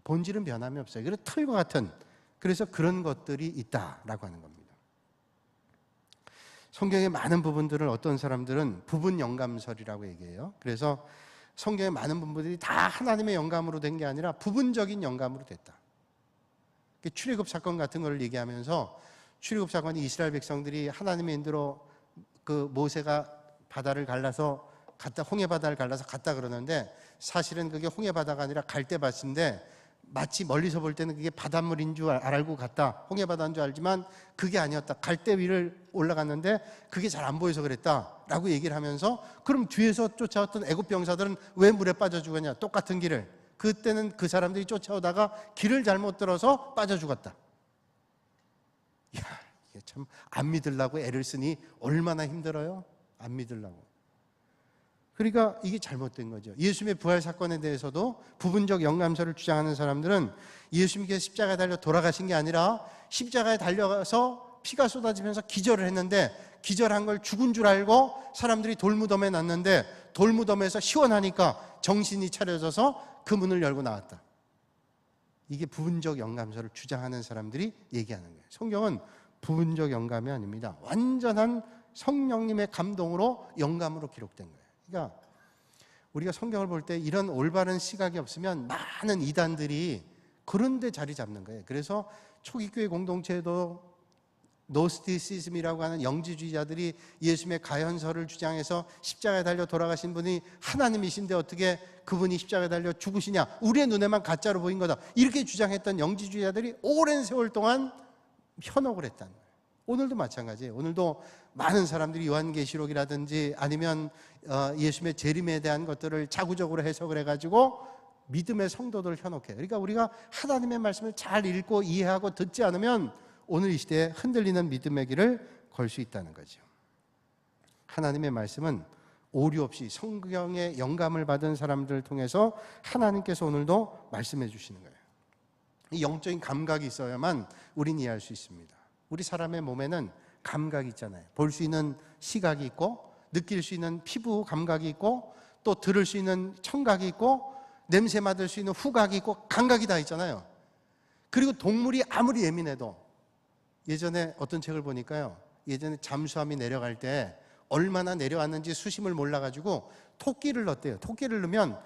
본질은 변함이 없어요. 그래서 틀과 같은, 그래서 그런 것들이 있다라고 하는 겁니다. 성경의 많은 부분들을 어떤 사람들은 부분 영감설이라고 얘기해요. 그래서 성경의 많은 부분들이 다 하나님의 영감으로 된 게 아니라 부분적인 영감으로 됐다. 출애굽 사건 같은 걸 얘기하면서, 출애굽 사건이 이스라엘 백성들이 하나님의 인도로 그 모세가 바다를 갈라서 갔다, 홍해 바다를 갈라서 갔다 그러는데, 사실은 그게 홍해 바다가 아니라 갈대밭인데 마치 멀리서 볼 때는 그게 바닷물인 줄 알고 갔다, 홍해 바다인 줄 알지만 그게 아니었다. 갈대 위를 올라갔는데 그게 잘 안 보여서 그랬다라고 얘기를 하면서, 그럼 뒤에서 쫓아왔던 애굽 병사들은 왜 물에 빠져 죽었냐? 똑같은 길을. 그때는 그 사람들이 쫓아오다가 길을 잘못 들어서 빠져 죽었다. 이야, 이게 참 안 믿으려고 애를 쓰니 얼마나 힘들어요? 안 믿으려고. 그러니까 이게 잘못된 거죠. 예수님의 부활 사건에 대해서도 부분적 영감설을 주장하는 사람들은 예수님께서 십자가에 달려 돌아가신 게 아니라 십자가에 달려가서 피가 쏟아지면서 기절을 했는데, 기절한 걸 죽은 줄 알고 사람들이 돌무덤에 놨는데 돌무덤에서 시원하니까 정신이 차려져서 그 문을 열고 나왔다. 이게 부분적 영감설을 주장하는 사람들이 얘기하는 거예요. 성경은 부분적 영감이 아닙니다. 완전한 성령님의 감동으로, 영감으로 기록된 거예요. 그러니까 우리가 성경을 볼 때 이런 올바른 시각이 없으면 많은 이단들이 그런 데 자리 잡는 거예요. 그래서 초기교회 공동체도 노스티시즘이라고 하는 영지주의자들이 예수님의 가현설을 주장해서 십자가에 달려 돌아가신 분이 하나님이신데 어떻게 그분이 십자가에 달려 죽으시냐, 우리의 눈에만 가짜로 보인 거다, 이렇게 주장했던 영지주의자들이 오랜 세월 동안 현혹을 했다는 거예요. 오늘도 마찬가지예요. 오늘도 많은 사람들이 요한계시록이라든지 아니면 예수님의 재림에 대한 것들을 자구적으로 해석을 해가지고 믿음의 성도들을 현혹해요. 그러니까 우리가 하나님의 말씀을 잘 읽고 이해하고 듣지 않으면 오늘 이 시대에 흔들리는 믿음의 길을 걸 수 있다는 거죠. 하나님의 말씀은 오류 없이 성경의 영감을 받은 사람들을 통해서 하나님께서 오늘도 말씀해 주시는 거예요. 이 영적인 감각이 있어야만 우린 이해할 수 있습니다. 우리 사람의 몸에는 감각이 있잖아요. 볼 수 있는 시각이 있고, 느낄 수 있는 피부 감각이 있고, 또 들을 수 있는 청각이 있고, 냄새 맡을 수 있는 후각이 있고, 감각이 다 있잖아요. 그리고 동물이 아무리 예민해도, 예전에 어떤 책을 보니까요, 예전에 잠수함이 내려갈 때 얼마나 내려왔는지 수심을 몰라가지고 토끼를 넣었대요. 토끼를 넣으면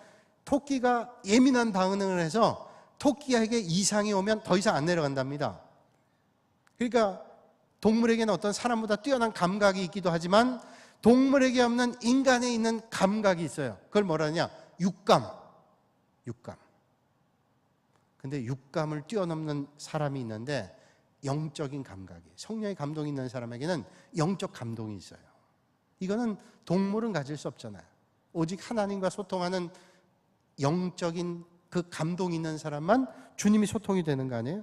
토끼가 예민한 반응을 해서 토끼에게 이상이 오면 더 이상 안 내려간답니다. 그러니까 동물에게는 어떤 사람보다 뛰어난 감각이 있기도 하지만 동물에게 없는 인간에 있는 감각이 있어요. 그걸 뭐라 하냐? 육감. 근데 육감을 뛰어넘는 사람이 있는데 영적인 감각이, 성령의 감동이 있는 사람에게는 영적 감동이 있어요. 이거는 동물은 가질 수 없잖아요. 오직 하나님과 소통하는 영적인 그 감동이 있는 사람만 주님이 소통이 되는 거 아니에요?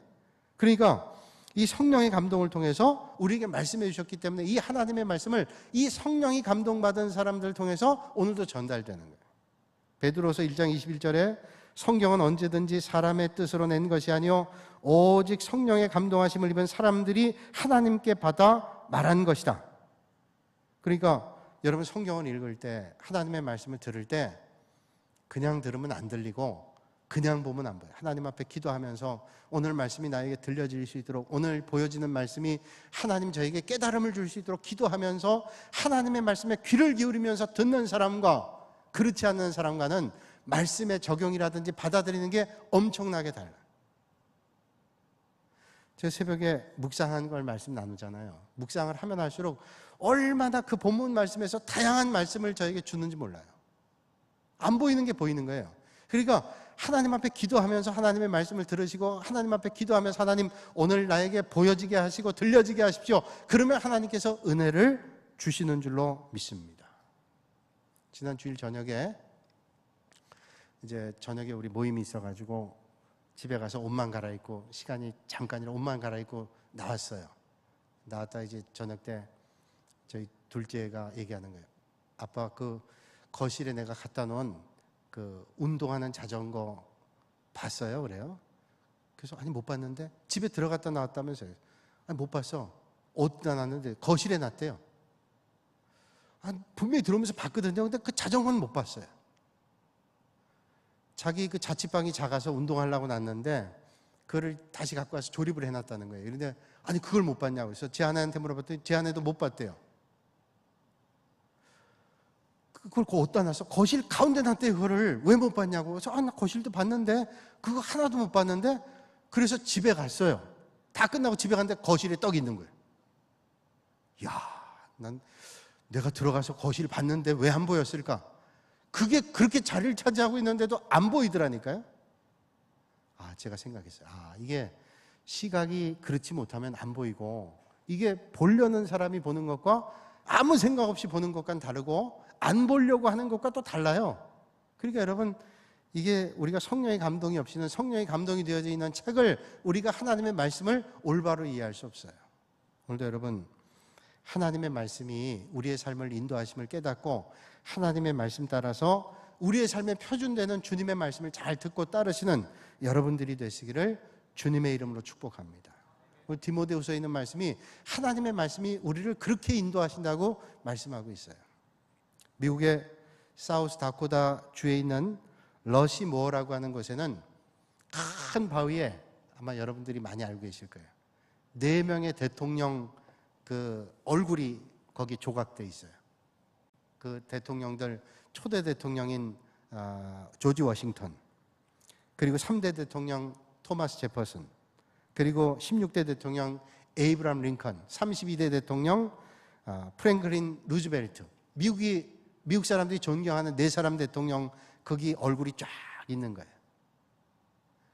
그러니까 이 성령의 감동을 통해서 우리에게 말씀해 주셨기 때문에 이 하나님의 말씀을 이 성령이 감동받은 사람들을 통해서 오늘도 전달되는 거예요. 베드로서 1장 21절에 성경은 언제든지 사람의 뜻으로 낸 것이 아니요 오직 성령의 감동하심을 입은 사람들이 하나님께 받아 말한 것이다. 그러니까 여러분 성경을 읽을 때, 하나님의 말씀을 들을 때 그냥 들으면 안 들리고 그냥 보면 안 보여요. 하나님 앞에 기도하면서 오늘 말씀이 나에게 들려질 수 있도록, 오늘 보여지는 말씀이 하나님 저에게 깨달음을 줄 수 있도록 기도하면서 하나님의 말씀에 귀를 기울이면서 듣는 사람과 그렇지 않는 사람과는 말씀의 적용이라든지 받아들이는 게 엄청나게 달라요. 제가 새벽에 묵상하는 걸 말씀 나누잖아요. 묵상을 하면 할수록 얼마나 그 본문 말씀에서 다양한 말씀을 저에게 주는지 몰라요. 안 보이는 게 보이는 거예요. 그러니까 하나님 앞에 기도하면서 하나님의 말씀을 들으시고, 하나님 앞에 기도하면서 하나님 오늘 나에게 보여지게 하시고 들려지게 하십시오. 그러면 하나님께서 은혜를 주시는 줄로 믿습니다. 지난 주일 저녁에 우리 모임이 있어가지고 집에 가서 옷만 갈아입고, 시간이 잠깐이라 옷만 갈아입고 나왔어요. 나왔다 이제 저녁 때 저희 둘째가 얘기하는 거예요. 아빠, 그 거실에 내가 갖다 놓은 그 운동하는 자전거 봤어요? 그래요. 그래서 아니 못 봤는데, 집에 들어갔다 나왔다면서요. 아니 못 봤어. 어디다 놨는데 거실에 놨대요. 분명히 들어오면서 봤거든요. 근데 그 자전거는 못 봤어요. 자기 그 자취방이 작아서 운동하려고 놨는데 그거를 다시 갖고 와서 조립을 해놨다는 거예요. 그런데 아니 그걸 못 봤냐고. 그래서 제 아내한테 물어봤더니 제 아내도 못 봤대요. 그걸 어디다 놨어? 거실 가운데 놨대요. 그거를 왜 못 봤냐고. 그래서 나 거실도 봤는데 그거 하나도 못 봤는데, 그래서 집에 갔어요. 다 끝나고 집에 갔는데 거실에 떡이 있는 거예요. 야, 난 내가 들어가서 거실 봤는데 왜 안 보였을까? 그게 그렇게 자리를 차지하고 있는데도 안 보이더라니까요. 제가 생각했어요. 이게 시각이 그렇지 못하면 안 보이고, 이게 보려는 사람이 보는 것과 아무 생각 없이 보는 것과는 다르고, 안 보려고 하는 것과 또 달라요. 그러니까 여러분, 이게 우리가 성령의 감동이 없이는, 성령의 감동이 되어져 있는 책을, 우리가 하나님의 말씀을 올바로 이해할 수 없어요. 오늘도 여러분, 하나님의 말씀이 우리의 삶을 인도하심을 깨닫고 하나님의 말씀 따라서 우리의 삶에 표준되는 주님의 말씀을 잘 듣고 따르시는 여러분들이 되시기를 주님의 이름으로 축복합니다. 디모데후서에 있는 말씀이, 하나님의 말씀이 우리를 그렇게 인도하신다고 말씀하고 있어요. 미국의 사우스 다코타 주에 있는 러시모어라고 하는 곳에는 큰 바위에, 아마 여러분들이 많이 알고 계실 거예요, 4명의 대통령 그 얼굴이 거기 조각돼 있어요. 그 대통령들, 초대 대통령인 조지 워싱턴, 그리고 3대 대통령 토마스 제퍼슨, 그리고 16대 대통령 에이브람 링컨, 32대 대통령 프랭클린 루즈벨트, 미국 사람들이 존경하는 4사람 대통령, 거기 얼굴이 쫙 있는 거예요.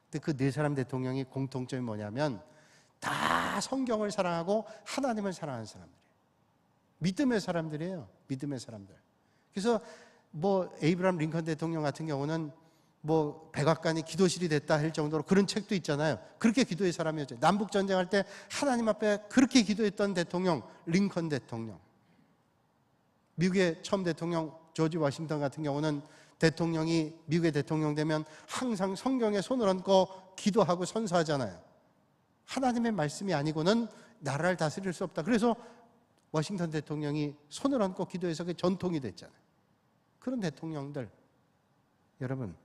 근데 그 4사람 대통령이 공통점이 뭐냐면 다 성경을 사랑하고 하나님을 사랑하는 사람들이에요. 믿음의 사람들이에요. 믿음의 사람들. 그래서 에이브람 링컨 대통령 같은 경우는 백악관이 기도실이 됐다 할 정도로 그런 책도 있잖아요. 그렇게 기도의 사람이었죠. 남북 전쟁할 때 하나님 앞에 그렇게 기도했던 대통령 링컨 대통령. 미국의 처음 대통령 조지 워싱턴 같은 경우는 대통령이 미국의 대통령 되면 항상 성경에 손을 얹고 기도하고 선서하잖아요. 하나님의 말씀이 아니고는 나라를 다스릴 수 없다. 그래서 워싱턴 대통령이 손을 얹고 기도해서 그게 전통이 됐잖아요. 그런 대통령들, 여러분,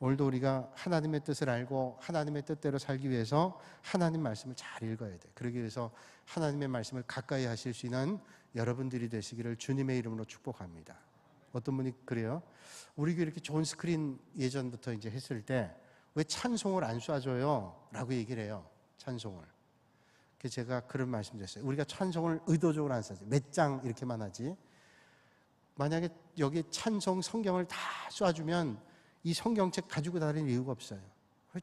오늘도 우리가 하나님의 뜻을 알고 하나님의 뜻대로 살기 위해서 하나님 말씀을 잘 읽어야 돼요. 그러기 위해서 하나님의 말씀을 가까이 하실 수 있는 여러분들이 되시기를 주님의 이름으로 축복합니다. 어떤 분이 그래요? 우리 교회 이렇게 좋은 스크린 예전부터 이제 했을 때 왜 찬송을 안 쏴줘요? 라고 얘기를 해요. 찬송을. 그래서 제가 그런 말씀 드렸어요. 우리가 찬송을 의도적으로 안 쏴요. 몇 장 이렇게만 하지. 만약에 여기 찬송 성경을 다 쏴주면 이 성경책 가지고 다닐 이유가 없어요.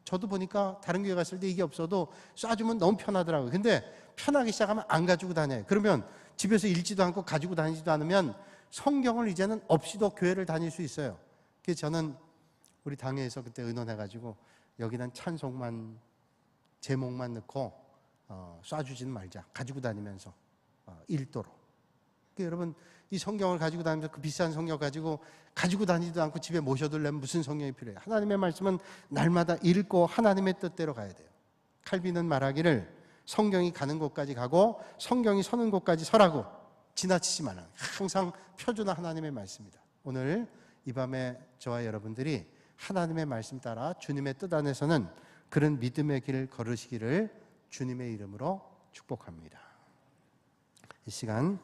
저도 보니까 다른 교회 갔을 때 이게 없어도 쏴주면 너무 편하더라고요. 근데 편하기 시작하면 안 가지고 다녀요. 그러면 집에서 읽지도 않고 가지고 다니지도 않으면 성경을 이제는 없이도 교회를 다닐 수 있어요. 그래서 저는 우리 당회에서 그때 의논해가지고 여기는 찬송만 제목만 넣고 쏴주지는 말자. 가지고 다니면서 읽도록. 그러니까 여러분 이 성경을 가지고 다니면서 그 비싼 성경 가지고 다니지도 않고 집에 모셔두려면 무슨 성경이 필요해요? 하나님의 말씀은 날마다 읽고 하나님의 뜻대로 가야 돼요. 칼빈은 말하기를 성경이 가는 곳까지 가고 성경이 서는 곳까지 서라고. 지나치지 말아요. 항상 표준화 하나님의 말씀입니다. 오늘 이 밤에 저와 여러분들이 하나님의 말씀 따라 주님의 뜻 안에서는 그런 믿음의 길을 걸으시기를 주님의 이름으로 축복합니다. 이 시간